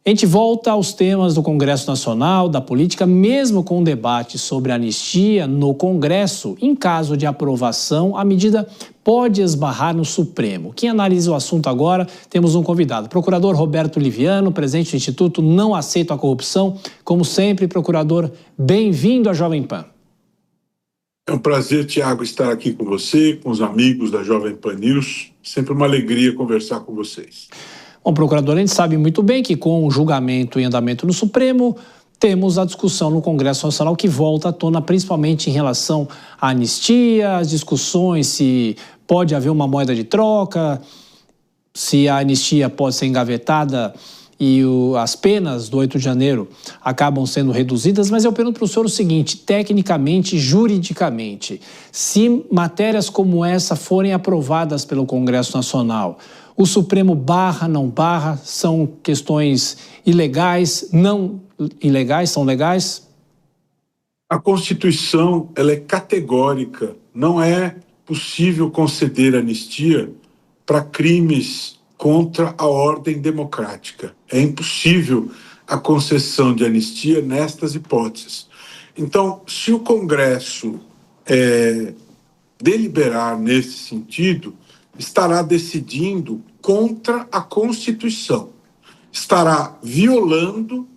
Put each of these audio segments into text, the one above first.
A gente volta aos temas do Congresso Nacional, da política, mesmo com o debate sobre anistia no Congresso. Em caso de aprovação, a medida pode esbarrar no Supremo. Quem analisa o assunto agora, temos um convidado. Procurador Roberto Liviano, presidente do Instituto Não Aceito a Corrupção. Como sempre, procurador, bem-vindo à Jovem Pan. É um prazer, Tiago, estar aqui com você, com os amigos da Jovem Pan News. Sempre uma alegria conversar com vocês. Bom, procurador, a gente sabe muito bem que com o julgamento em andamento no Supremo, temos a discussão no Congresso Nacional que volta à tona, principalmente em relação à anistia, as discussões se pode haver uma moeda de troca, se a anistia pode ser engavetada e as penas do 8 de janeiro acabam sendo reduzidas, mas eu pergunto para o senhor o seguinte, tecnicamente, juridicamente, se matérias como essa forem aprovadas pelo Congresso Nacional, o Supremo barra, não barra, são questões ilegais, não ilegais, são legais? A Constituição, ela é categórica, não é possível conceder anistia para crimes contra a ordem democrática. É impossível a concessão de anistia nestas hipóteses. Então, se o Congresso deliberar nesse sentido, estará decidindo contra a Constituição, estará violando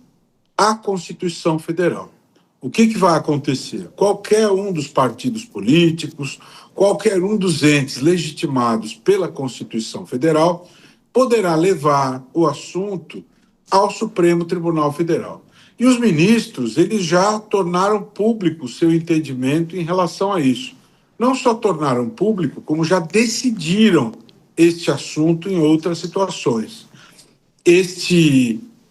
a Constituição Federal. O que vai acontecer? Qualquer um dos partidos políticos, qualquer um dos entes legitimados pela Constituição Federal poderá levar o assunto ao Supremo Tribunal Federal. E os ministros, eles já tornaram público o seu entendimento em relação a isso. Não só tornaram público, como já decidiram este assunto em outras situações.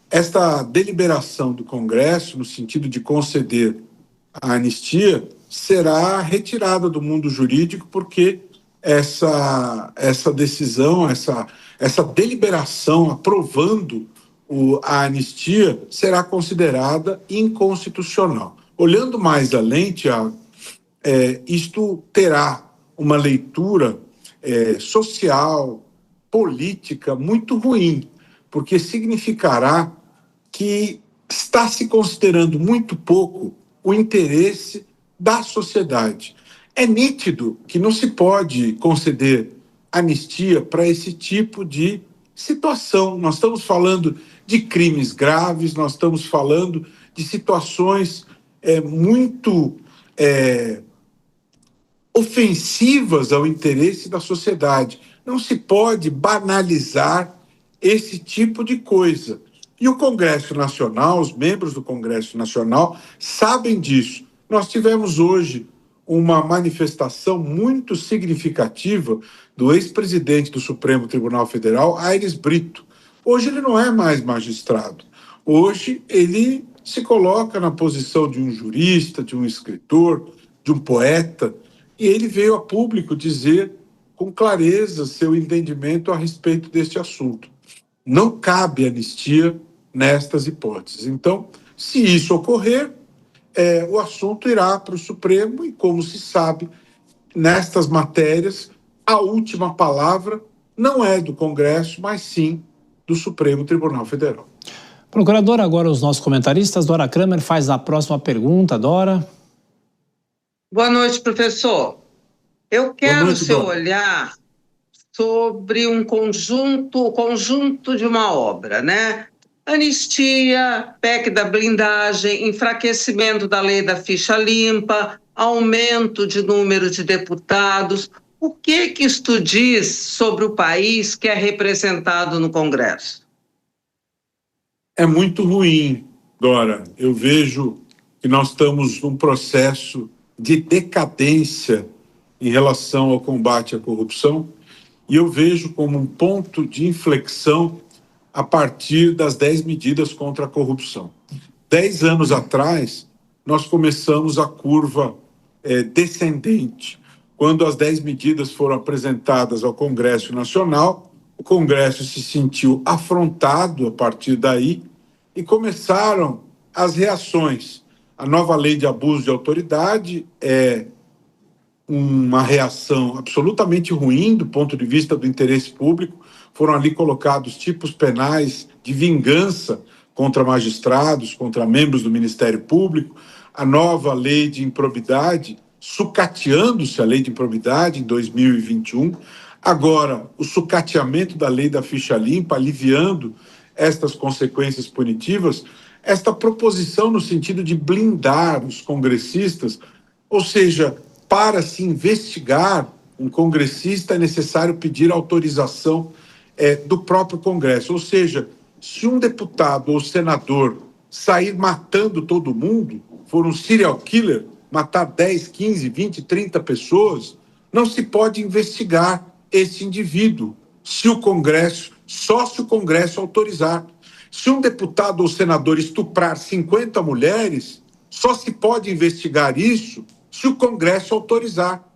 Esta deliberação do Congresso, no sentido de conceder a anistia, será retirada do mundo jurídico, porque essa decisão, essa deliberação aprovando a anistia será considerada inconstitucional. Olhando mais além, Tiago, isto terá uma leitura social, política muito ruim, porque significará que está se considerando muito pouco o interesse da sociedade. É nítido que não se pode conceder anistia para esse tipo de situação. Nós estamos falando de crimes graves, nós estamos falando de situações muito ofensivas ao interesse da sociedade. Não se pode banalizar esse tipo de coisa. E o Congresso Nacional, os membros do Congresso Nacional sabem disso. Nós tivemos hoje uma manifestação muito significativa do ex-presidente do Supremo Tribunal Federal, Aires Brito. Hoje ele não é mais magistrado. Hoje ele se coloca na posição de um jurista, de um escritor, de um poeta, e ele veio a público dizer com clareza seu entendimento a respeito deste assunto. Não cabe anistia nestas hipóteses. Então, se isso ocorrer, o assunto irá para o Supremo e, como se sabe, nestas matérias, a última palavra não é do Congresso, mas sim do Supremo Tribunal Federal. Procurador, agora os nossos comentaristas. Dora Kramer faz a próxima pergunta. Dora. Boa noite, professor. Eu quero o seu olhar sobre o conjunto de uma obra, né? Anistia, PEC da blindagem, enfraquecimento da lei da ficha limpa, aumento de número de deputados. O que isto diz sobre o país que é representado no Congresso? É muito ruim, Dora. Eu vejo que nós estamos num processo de decadência em relação ao combate à corrupção, e eu vejo como um ponto de inflexão a partir das 10 medidas contra a corrupção. 10 anos atrás, nós começamos a curva descendente. Quando as 10 medidas foram apresentadas ao Congresso Nacional, o Congresso se sentiu afrontado a partir daí e começaram as reações. A nova lei de abuso de autoridade é uma reação absolutamente ruim do ponto de vista do interesse público. Foram ali colocados tipos penais de vingança contra magistrados, contra membros do Ministério Público, a nova lei de improbidade, sucateando-se a lei de improbidade em 2021, agora o sucateamento da lei da ficha limpa, aliviando estas consequências punitivas, esta proposição no sentido de blindar os congressistas, ou seja, para se investigar um congressista é necessário pedir autorização do próprio Congresso, ou seja, se um deputado ou senador sair matando todo mundo, for um serial killer, matar 10, 15, 20, 30 pessoas, não se pode investigar esse indivíduo só se o Congresso autorizar. Se um deputado ou senador estuprar 50 mulheres, só se pode investigar isso se o Congresso autorizar.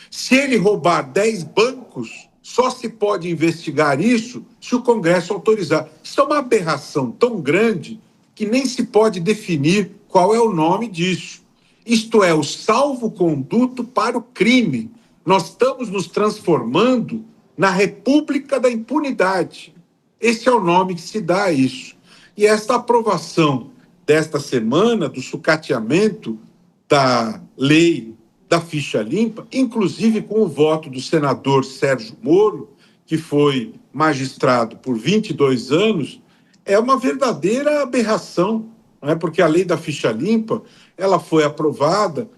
Se ele roubar 10 bancos, só se pode investigar isso se o Congresso autorizar. Isso é uma aberração tão grande que nem se pode definir qual é o nome disso. Isto é o salvo-conduto para o crime. Nós estamos nos transformando na República da Impunidade. Esse é o nome que se dá a isso. E esta aprovação desta semana do sucateamento da lei da ficha limpa, inclusive com o voto do senador Sérgio Moro, que foi magistrado por 22 anos, é uma verdadeira aberração, não é? Porque a lei da ficha limpa ela foi aprovada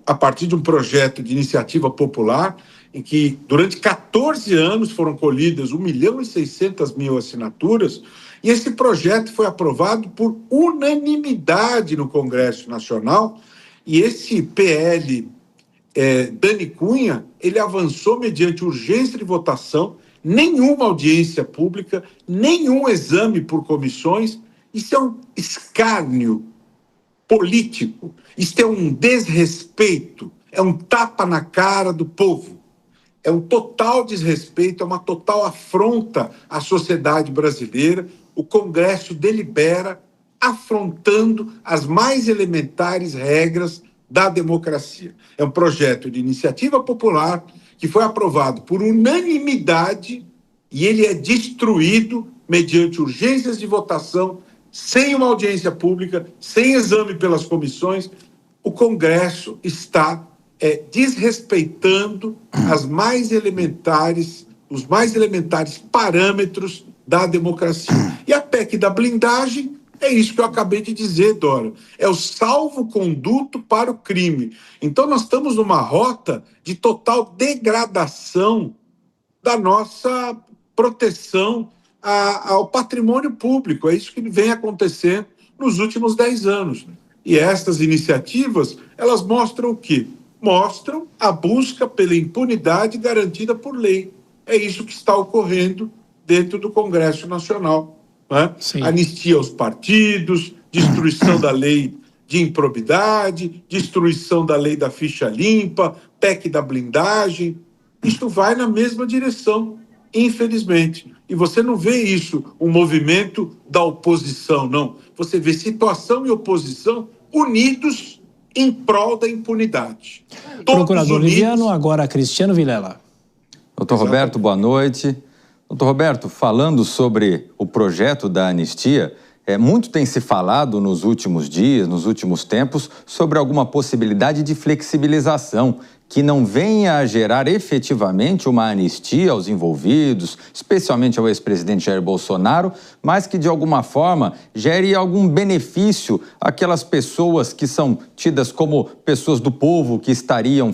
a partir de um projeto de iniciativa popular, em que durante 14 anos foram colhidas 1.600.000 assinaturas, e esse projeto foi aprovado por unanimidade no Congresso Nacional, e esse PL Dani Cunha, ele avançou mediante urgência de votação, nenhuma audiência pública, nenhum exame por comissões. Isso é um escárnio político, isso é um desrespeito, é um tapa na cara do povo, é um total desrespeito, é uma total afronta à sociedade brasileira. O Congresso delibera afrontando as mais elementares regras da democracia. É um projeto de iniciativa popular que foi aprovado por unanimidade e ele é destruído mediante urgências de votação, sem uma audiência pública, sem exame pelas comissões. O Congresso está desrespeitando os mais elementares parâmetros da democracia. E a PEC da blindagem é isso que eu acabei de dizer, Dora. É o salvo-conduto para o crime. Então, nós estamos numa rota de total degradação da nossa proteção ao patrimônio público. É isso que vem acontecendo nos últimos 10 anos. E estas iniciativas, elas mostram o quê? Mostram a busca pela impunidade garantida por lei. É isso que está ocorrendo dentro do Congresso Nacional. Né? Anistia aos partidos, destruição da lei de improbidade, destruição da lei da ficha limpa, PEC da blindagem. Isto vai na mesma direção, infelizmente. E você não vê isso, um movimento da oposição, não. Você vê situação e oposição unidos em prol da impunidade. Procurador Liviano, agora Cristiano Vilela. Doutor Roberto, boa noite. Doutor Roberto, falando sobre o projeto da anistia, muito tem se falado nos últimos dias, nos últimos tempos, sobre alguma possibilidade de flexibilização que não venha a gerar efetivamente uma anistia aos envolvidos, especialmente ao ex-presidente Jair Bolsonaro, mas que de alguma forma gere algum benefício àquelas pessoas que são tidas como pessoas do povo que estariam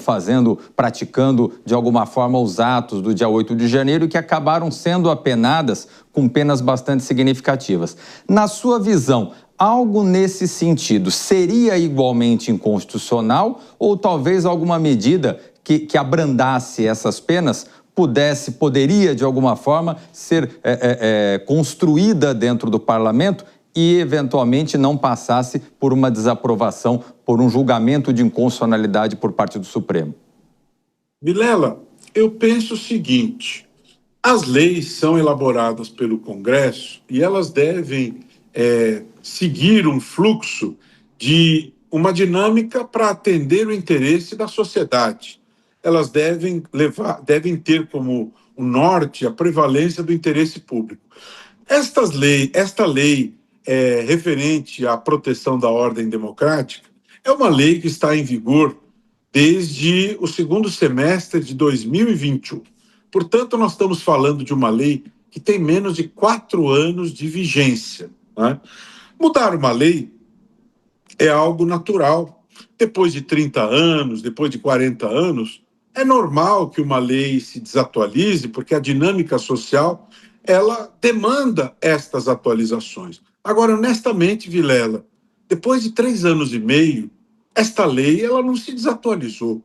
praticando de alguma forma os atos do dia 8 de janeiro e que acabaram sendo apenadas com penas bastante significativas. Na sua visão, algo nesse sentido seria igualmente inconstitucional ou talvez alguma medida que abrandasse essas penas poderia de alguma forma ser construída dentro do parlamento e eventualmente não passasse por uma desaprovação, por um julgamento de inconstitucionalidade por parte do Supremo? Vilela, eu penso o seguinte: as leis são elaboradas pelo Congresso e elas devem seguir um fluxo de uma dinâmica para atender o interesse da sociedade. Elas devem ter como o norte a prevalência do interesse público. Esta lei referente à proteção da ordem democrática é uma lei que está em vigor desde o segundo semestre de 2021. Portanto, nós estamos falando de uma lei que tem menos de 4 anos de vigência, né? Mudar uma lei é algo natural. Depois de 30 anos, depois de 40 anos, é normal que uma lei se desatualize, porque a dinâmica social, ela demanda estas atualizações. Agora, honestamente, Vilela, depois de 3 anos e meio, esta lei ela não se desatualizou.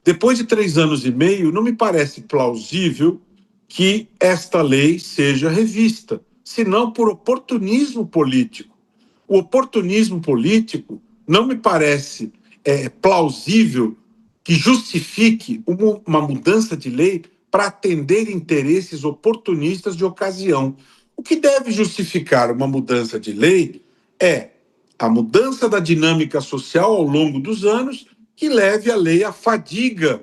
Depois de 3 anos e meio, não me parece plausível que esta lei seja revista, senão por oportunismo político. O oportunismo político não me parece plausível que justifique uma mudança de lei para atender interesses oportunistas de ocasião. O que deve justificar uma mudança de lei é a mudança da dinâmica social ao longo dos anos que leve a lei à fadiga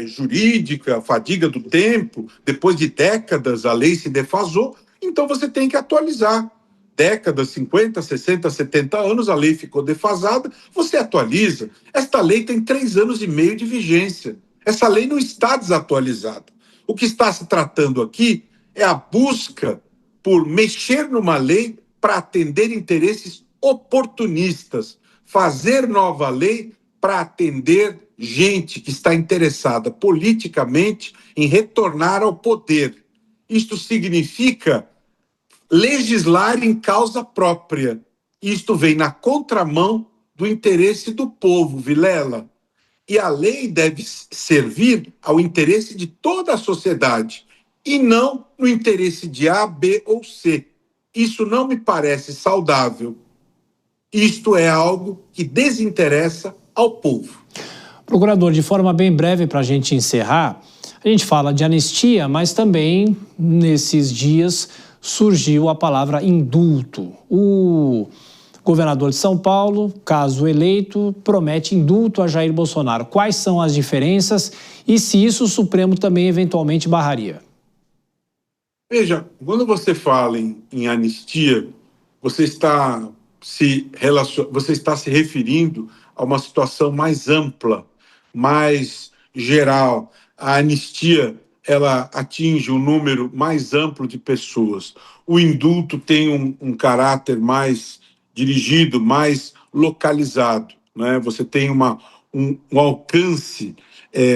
jurídica, a fadiga do tempo. Depois de décadas, a lei se defasou, então você tem que atualizar. Décadas, 50, 60, 70 anos, a lei ficou defasada, você atualiza. Esta lei tem 3 anos e meio de vigência. Essa lei não está desatualizada. O que está se tratando aqui é a busca por mexer numa lei para atender interesses oportunistas, fazer nova lei para atender gente que está interessada politicamente em retornar ao poder. Isto significa legislar em causa própria. Isto vem na contramão do interesse do povo, Vilela. E a lei deve servir ao interesse de toda a sociedade e não no interesse de A, B ou C. Isso não me parece saudável. Isto é algo que desinteressa ao povo. Procurador, de forma bem breve para a gente encerrar, a gente fala de anistia, mas também nesses dias surgiu a palavra indulto. O governador de São Paulo, caso eleito, promete indulto a Jair Bolsonaro. Quais são as diferenças e se isso o Supremo também eventualmente barraria? Veja, quando você fala em anistia, você está se referindo a uma situação mais ampla, mais geral. A anistia ela atinge um número mais amplo de pessoas. O indulto tem um caráter mais dirigido, mais localizado, né? Você tem um alcance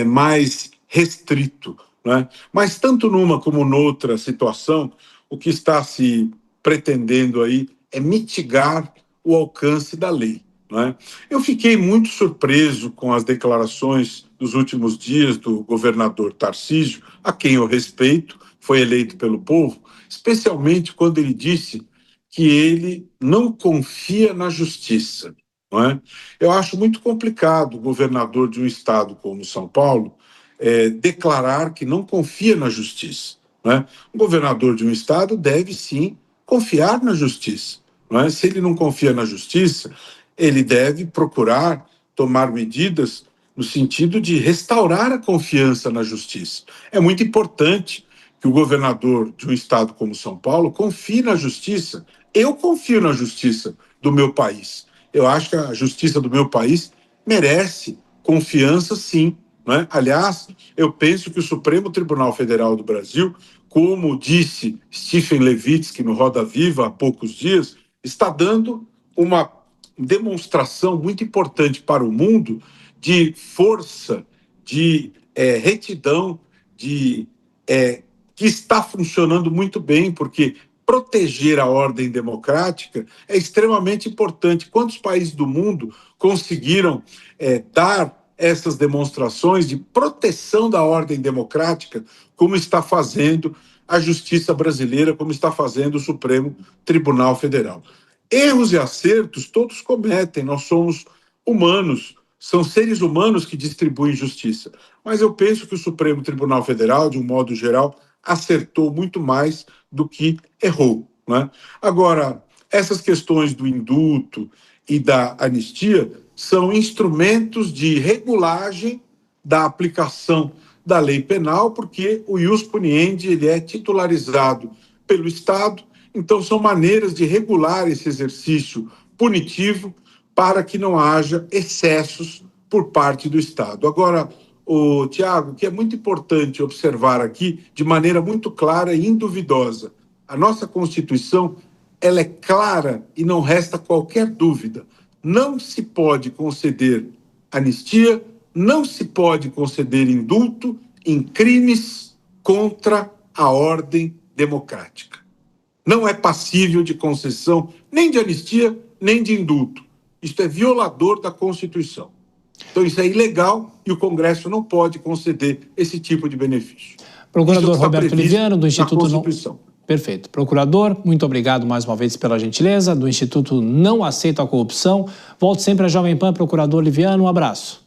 mais restrito, né? Mas tanto numa como noutra situação, o que está se pretendendo aí é mitigar o alcance da lei, né? Eu fiquei muito surpreso com as declarações dos últimos dias do governador Tarcísio, a quem eu respeito, foi eleito pelo povo, especialmente quando ele disse que ele não confia na justiça, não é? Eu acho muito complicado o governador de um estado como São Paulo declarar que não confia na justiça, não é? O governador de um estado deve sim confiar na justiça, não é? Se ele não confia na justiça, ele deve procurar tomar medidas no sentido de restaurar a confiança na justiça. É muito importante que o governador de um estado como São Paulo confie na justiça. Eu confio na justiça do meu país. Eu acho que a justiça do meu país merece confiança, sim, né? Aliás, eu penso que o Supremo Tribunal Federal do Brasil, como disse Stephen Levitsky no Roda Viva há poucos dias, está dando uma demonstração muito importante para o mundo de força, de retidão, que está funcionando muito bem, porque proteger a ordem democrática é extremamente importante. Quantos países do mundo conseguiram dar essas demonstrações de proteção da ordem democrática, como está fazendo a justiça brasileira, como está fazendo o Supremo Tribunal Federal? Erros e acertos todos cometem, nós somos humanos, são seres humanos que distribuem justiça. Mas eu penso que o Supremo Tribunal Federal, de um modo geral, acertou muito mais do que errou, né? Agora, essas questões do indulto e da anistia são instrumentos de regulagem da aplicação da lei penal, porque o ius puniendi ele é titularizado pelo Estado, Então, são maneiras de regular esse exercício punitivo para que não haja excessos por parte do Estado. Agora, Tiago, que é muito importante observar aqui, de maneira muito clara e induvidosa, a nossa Constituição, ela é clara e não resta qualquer dúvida. Não se pode conceder anistia, não se pode conceder indulto em crimes contra a ordem democrática. Não é passível de concessão nem de anistia, nem de indulto. Isto é violador da Constituição. Então, isso é ilegal e o Congresso não pode conceder esse tipo de benefício. Procurador Roberto Liviano, do Instituto Não... Perfeito. Procurador, muito obrigado mais uma vez pela gentileza. Do Instituto Não Aceito a Corrupção. Volte sempre à Jovem Pan, Procurador Liviano. Um abraço.